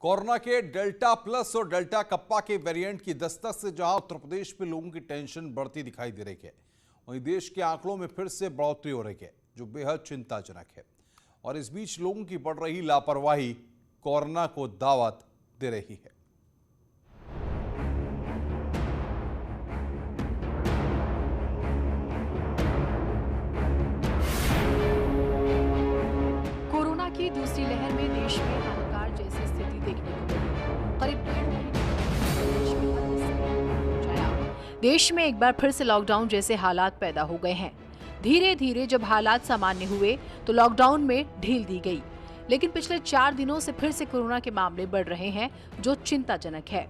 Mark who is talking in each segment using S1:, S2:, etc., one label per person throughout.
S1: Corona के delta plus और delta kappa के वेरिएंट की दस्तक से जहां उत्तर प्रदेश में लोगों की टेंशन बढ़ती दिखाई दे रही है, वहीं देश के आंकड़ों में फिर से बढ़ोतरी हो रही है, जो बेहद चिंताजनक है। और इस बीच लोगों की बढ़ रही लापरवाही कोरोना को दावत दे रही है।
S2: कोरोना की दूसरी लहर में देश में हाहाकार जैसी स्थिति देखने को मिली। करीब 1.5 महीने देश में एक बार फिर से लॉकडाउन जैसे हालात पैदा हो गए हैं। धीरे धीरे जब हालात सामान्य हुए तो लॉकडाउन में ढील दी गई, लेकिन पिछले 4 दिनों से फिर से कोरोना के मामले बढ़ रहे हैं, जो चिंताजनक है।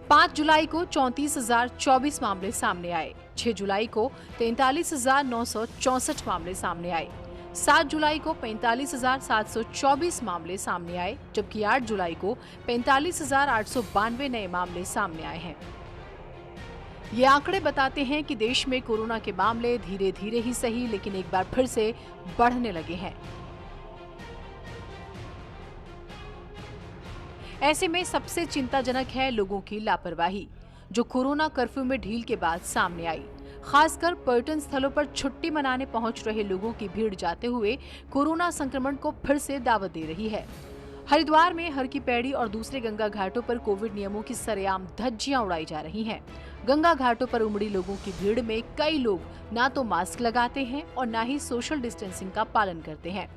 S2: 5 जुलाई को 34,024 मामले सामने आए, 6 जुलाई को 43,964 मामले सामने आए, 7 जुलाई को 45,724 मामले सामने आए, जबकि 8 जुलाई को 45,892 नए मामले सामने आए हैं। ये आंकड़े बताते हैं कि देश में कोरोना के मामले धीरे धीरे ही सही, लेकिन एक बार फिर से बढ़ने लगे हैं। ऐसे में सबसे चिंताजनक है लोगों की लापरवाही, जो कोरोना कर्फ्यू में ढील के बाद सामने आई। खासकर पर्यटन स्थलों पर छुट्टी मनाने पहुंच रहे लोगों की भीड़ जाते हुए कोरोना संक्रमण को फिर से दावत दे रही है। हरिद्वार में हर की पैड़ी और दूसरे गंगा घाटों पर कोविड नियमों की सरेआम धज्जियां उड़ाई जा रही हैं। गंगा घाटों पर उमड़ी लोगों की भीड़ में कई लोग ना तो मास्क लगाते हैं और ना ही सोशल डिस्टेंसिंग का पालन करते हैं।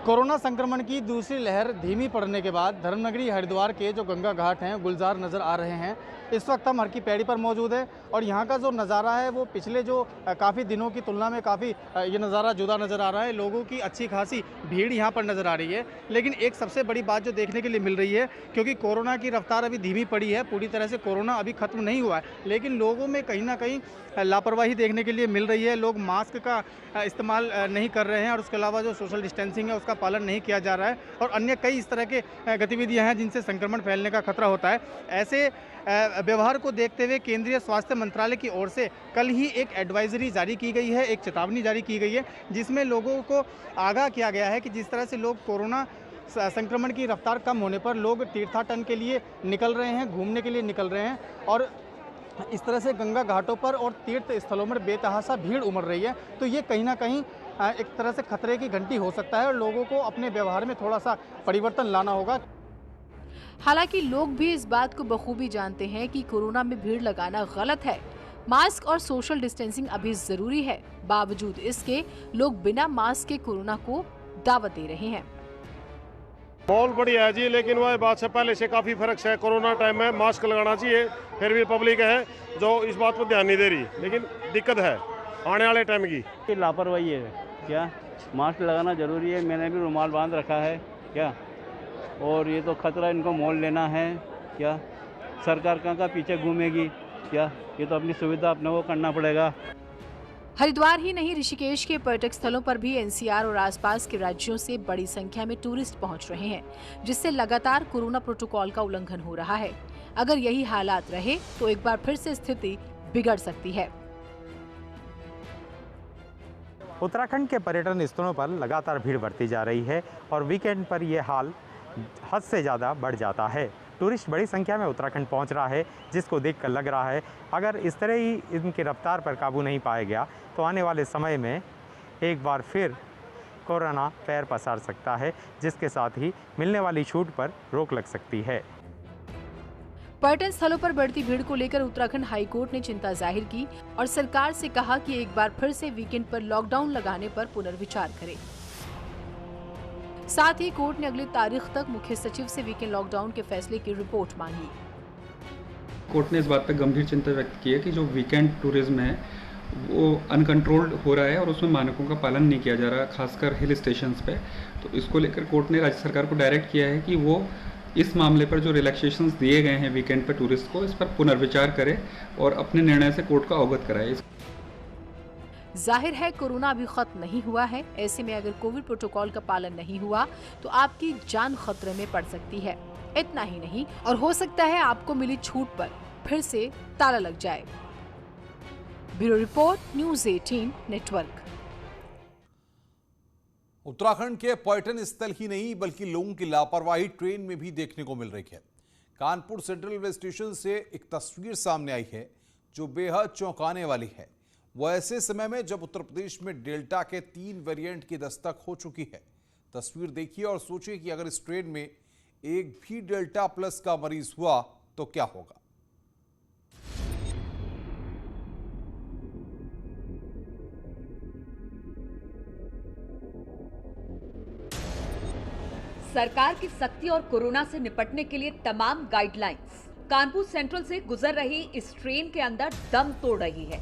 S3: कोरोना संक्रमण की दूसरी लहर धीमी पड़ने के बाद धर्मनगरी हरिद्वार के जो गंगा घाट हैं गुलजार नज़र आ रहे हैं। इस वक्त हम हर की पैड़ी पर मौजूद है और यहाँ का जो नज़ारा है वो पिछले जो काफ़ी दिनों की तुलना में काफ़ी ये नज़ारा जुदा नज़र आ रहा है। लोगों की अच्छी खासी भीड़ यहाँ पर नज़र आ रही है, लेकिन एक सबसे बड़ी बात जो देखने के लिए मिल रही है, क्योंकि कोरोना की रफ्तार अभी धीमी पड़ी है, पूरी तरह से कोरोना अभी ख़त्म नहीं हुआ है, लेकिन लोगों में कहीं ना कहीं लापरवाही देखने के लिए मिल रही है। लोग मास्क का इस्तेमाल नहीं कर रहे हैं और उसके अलावा जो सोशल डिस्टेंसिंग है उसका पालन नहीं किया जा रहा है और अन्य कई इस तरह के गतिविधियां हैं जिनसे संक्रमण फैलने का खतरा होता है। ऐसे व्यवहार को देखते हुए केंद्रीय स्वास्थ्य मंत्रालय की ओर से कल ही एक एडवाइजरी जारी की गई है, एक चेतावनी जारी की गई है, जिसमें लोगों को आगाह किया गया है कि जिस तरह से लोग कोरोना संक्रमण की रफ्तार कम होने पर लोग तीर्थाटन के लिए निकल रहे हैं, घूमने के लिए निकल रहे हैं और इस तरह से गंगा घाटों पर और तीर्थ स्थलों में बेतहाशा भीड़ उमड़ रही है, तो ये कहीं ना कहीं एक तरह से खतरे की घंटी हो सकता है और लोगों को अपने व्यवहार में थोड़ा सा परिवर्तन लाना होगा।
S2: हालांकि लोग भी इस बात को बखूबी जानते हैं कि कोरोना में भीड़ लगाना गलत है। मास्क और सोशल डिस्टेंसिंग अभी जरूरी है, बावजूद इसके लोग बिना मास्क के कोरोना को दावत दे रहे हैं।
S4: माहौल बढ़िया है जी, लेकिन वह बात से पहले से काफ़ी फर्क है। कोरोना टाइम में मास्क लगाना चाहिए, फिर भी पब्लिक है जो इस बात पर ध्यान नहीं दे रही, लेकिन दिक्कत है आने वाले टाइम की।
S5: लापरवाही है क्या, मास्क लगाना जरूरी है, मैंने भी रुमाल बांध रखा है क्या, और ये तो खतरा इनको मोल लेना है क्या, सरकार कहाँ का पीछे घूमेगी क्या, ये तो अपनी सुविधा अपने को करना पड़ेगा।
S2: हरिद्वार ही नहीं, ऋषिकेश के पर्यटक स्थलों पर भी एनसीआर और आसपास के राज्यों से बड़ी संख्या में टूरिस्ट पहुंच रहे हैं, जिससे लगातार कोरोना प्रोटोकॉल का उल्लंघन हो रहा है। अगर यही हालात रहे तो एक बार फिर से स्थिति बिगड़ सकती है।
S6: उत्तराखंड के पर्यटन स्थलों पर लगातार भीड़ बढ़ती जा रही है और वीकेंड पर यह हाल हद से ज़्यादा बढ़ जाता है। टूरिस्ट बड़ी संख्या में उत्तराखंड पहुंच रहा है, जिसको देखकर लग रहा है अगर इस तरह ही इनकी रफ्तार पर काबू नहीं पाया गया तो आने वाले समय में एक बार फिर कोरोना पैर पसार सकता है, जिसके साथ ही मिलने वाली छूट पर रोक लग सकती है।
S2: पर्यटन स्थलों पर बढ़ती भीड़ को लेकर उत्तराखंड हाईकोर्ट ने चिंता जाहिर की और सरकार से कहा कि एक बार फिर से वीकेंड पर लॉकडाउन लगाने पर पुनर्विचार करे। साथ ही कोर्ट ने अगली तारीख तक मुख्य सचिव से वीकेंड लॉकडाउन के फैसले की रिपोर्ट मांगी।
S7: कोर्ट ने इस बात पर गंभीर चिंता व्यक्त की है कि जो वीकेंड टूरिज्म है वो अनकंट्रोल्ड हो रहा है और उसमें मानकों का पालन नहीं किया जा रहा, खासकर हिल स्टेशंस पे। तो इसको लेकर कोर्ट ने राज्य सरकार को डायरेक्ट किया है कि वो इस मामले पर जो रिलैक्सेशंस दिए गए हैं वीकेंड पर टूरिस्ट को, इस पर पुनर्विचार करे और अपने निर्णय से कोर्ट को अवगत कराए।
S2: जाहिर है कोरोना अभी खत्म नहीं हुआ है, ऐसे में अगर कोविड प्रोटोकॉल का पालन नहीं हुआ तो आपकी जान खतरे में पड़ सकती है। इतना ही नहीं, और हो सकता है आपको मिली छूट पर फिर से ताला लग जाए। Bureau report, news 18 network.
S1: Uttarakhand के पर्यटन स्थल ही नहीं बल्कि लोगों की लापरवाही ट्रेन में भी देखने को मिल रही है। कानपुर सेंट्रल रेलवे स्टेशन से एक तस्वीर सामने आई है जो बेहद चौंकाने वाली है। वो ऐसे समय में जब उत्तर प्रदेश में डेल्टा के 3 वेरिएंट की दस्तक हो चुकी है। तस्वीर देखिए और सोचिए कि अगर इस ट्रेन में एक भी डेल्टा प्लस का मरीज हुआ तो क्या होगा।
S8: सरकार की सख्ती और कोरोना से निपटने के लिए तमाम गाइडलाइंस कानपुर सेंट्रल से गुजर रही इस ट्रेन के अंदर दम तोड़ रही है।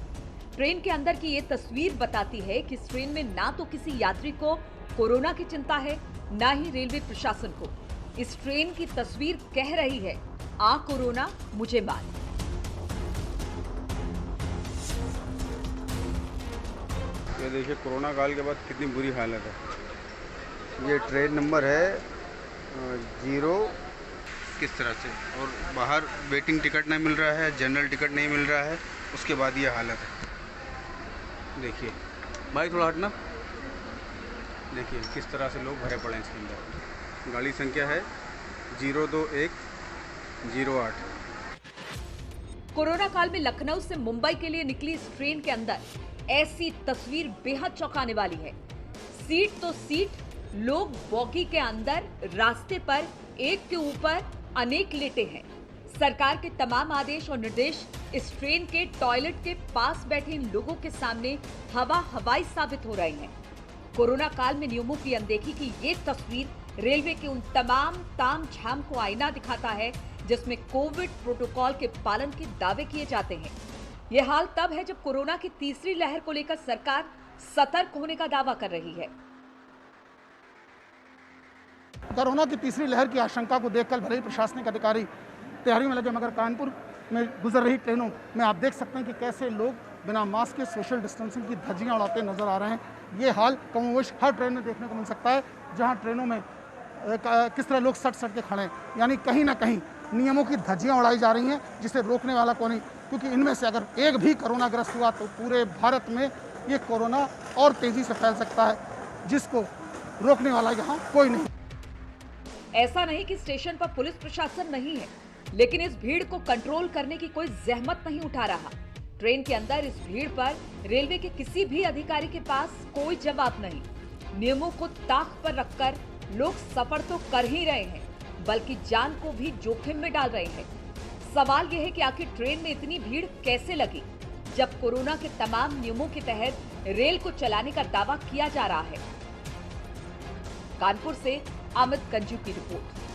S8: ट्रेन के अंदर की ये तस्वीर बताती है कि इस ट्रेन में ना तो किसी यात्री को कोरोना की चिंता है, ना ही रेलवे प्रशासन को। इस ट्रेन की तस्वीर कह रही है, आ कोरोना मुझे मार।
S9: ये देखिए कोरोना काल के बाद कितनी बुरी हालत है। ये ट्रेन नंबर है 0 किस तरह से, और बाहर वेटिंग टिकट नहीं मिल रहा है, जनरल टिकट नहीं मिल रहा है, उसके बाद ये हालत है। देखिए भाई थोड़ा हटना, देखिए किस तरह से लोग भरे पड़े हैं इसके अंदर। गाड़ी संख्या है 02108।
S8: कोरोना काल में लखनऊ से मुंबई के लिए निकली इस ट्रेन के अंदर ऐसी तस्वीर बेहद चौंकाने वाली है। सीट तो सीट, लोग बॉगी के अंदर रास्ते पर एक के ऊपर अनेक लेटे हैं। सरकार के तमाम आदेश और निर्देश इस ट्रेन के टॉयलेट के पास बैठे इन लोगों के सामने हवाई साबित हो रहे हैं। कोरोना काल में नियमों की अनदेखी की ये तस्वीर रेलवे के उन तमाम ताम झाम को आईना दिखाता है जिसमें कोविड प्रोटोकॉल के पालन के दावे किए जाते हैं। ये हाल तब है जब कोरोना की तीसरी लहर को लेकर सरकार सतर्क होने का दावा कर रही है।
S10: कोरोना की तीसरी लहर की आशंका को देखकर भले ही प्रशासनिक अधिकारी तैयारियों में लगे, मगर कानपुर में गुजर रही ट्रेनों में आप देख सकते हैं कि कैसे लोग बिना मास्क के सोशल डिस्टेंसिंग की धज्जियां उड़ाते नजर आ रहे हैं। ये हाल कमोबेश हर ट्रेन में देखने को मिल सकता है, जहां ट्रेनों में किस तरह लोग सट के खड़े हैं। यानी कहीं ना कहीं नियमों की धज्जियां उड़ाई जा रही हैं, जिसे रोकने वाला कौन है, क्योंकि इनमें से अगर एक भी कोरोनाग्रस्त हुआ तो पूरे भारत में ये कोरोना और तेजी से फैल सकता है, जिसको रोकने वाला यहाँ कोई नहीं।
S8: ऐसा नहीं कि स्टेशन पर पुलिस प्रशासन नहीं है, लेकिन इस भीड़ को कंट्रोल करने की कोई जहमत नहीं उठा रहा। ट्रेन के अंदर इस भीड़ पर रेलवे के किसी भी अधिकारी के पास कोई जवाब नहीं। नियमों को ताक पर रखकर लोग सफर तो कर ही रहे हैं, बल्कि जान को भी जोखिम में डाल रहे हैं। सवाल यह है कि आखिर ट्रेन में इतनी भीड़ कैसे लगी, जब कोरोना के तमाम नियमों के तहत रेल को चलाने का दावा किया जा रहा है। कानपुर से अमित कंजू की रिपोर्ट।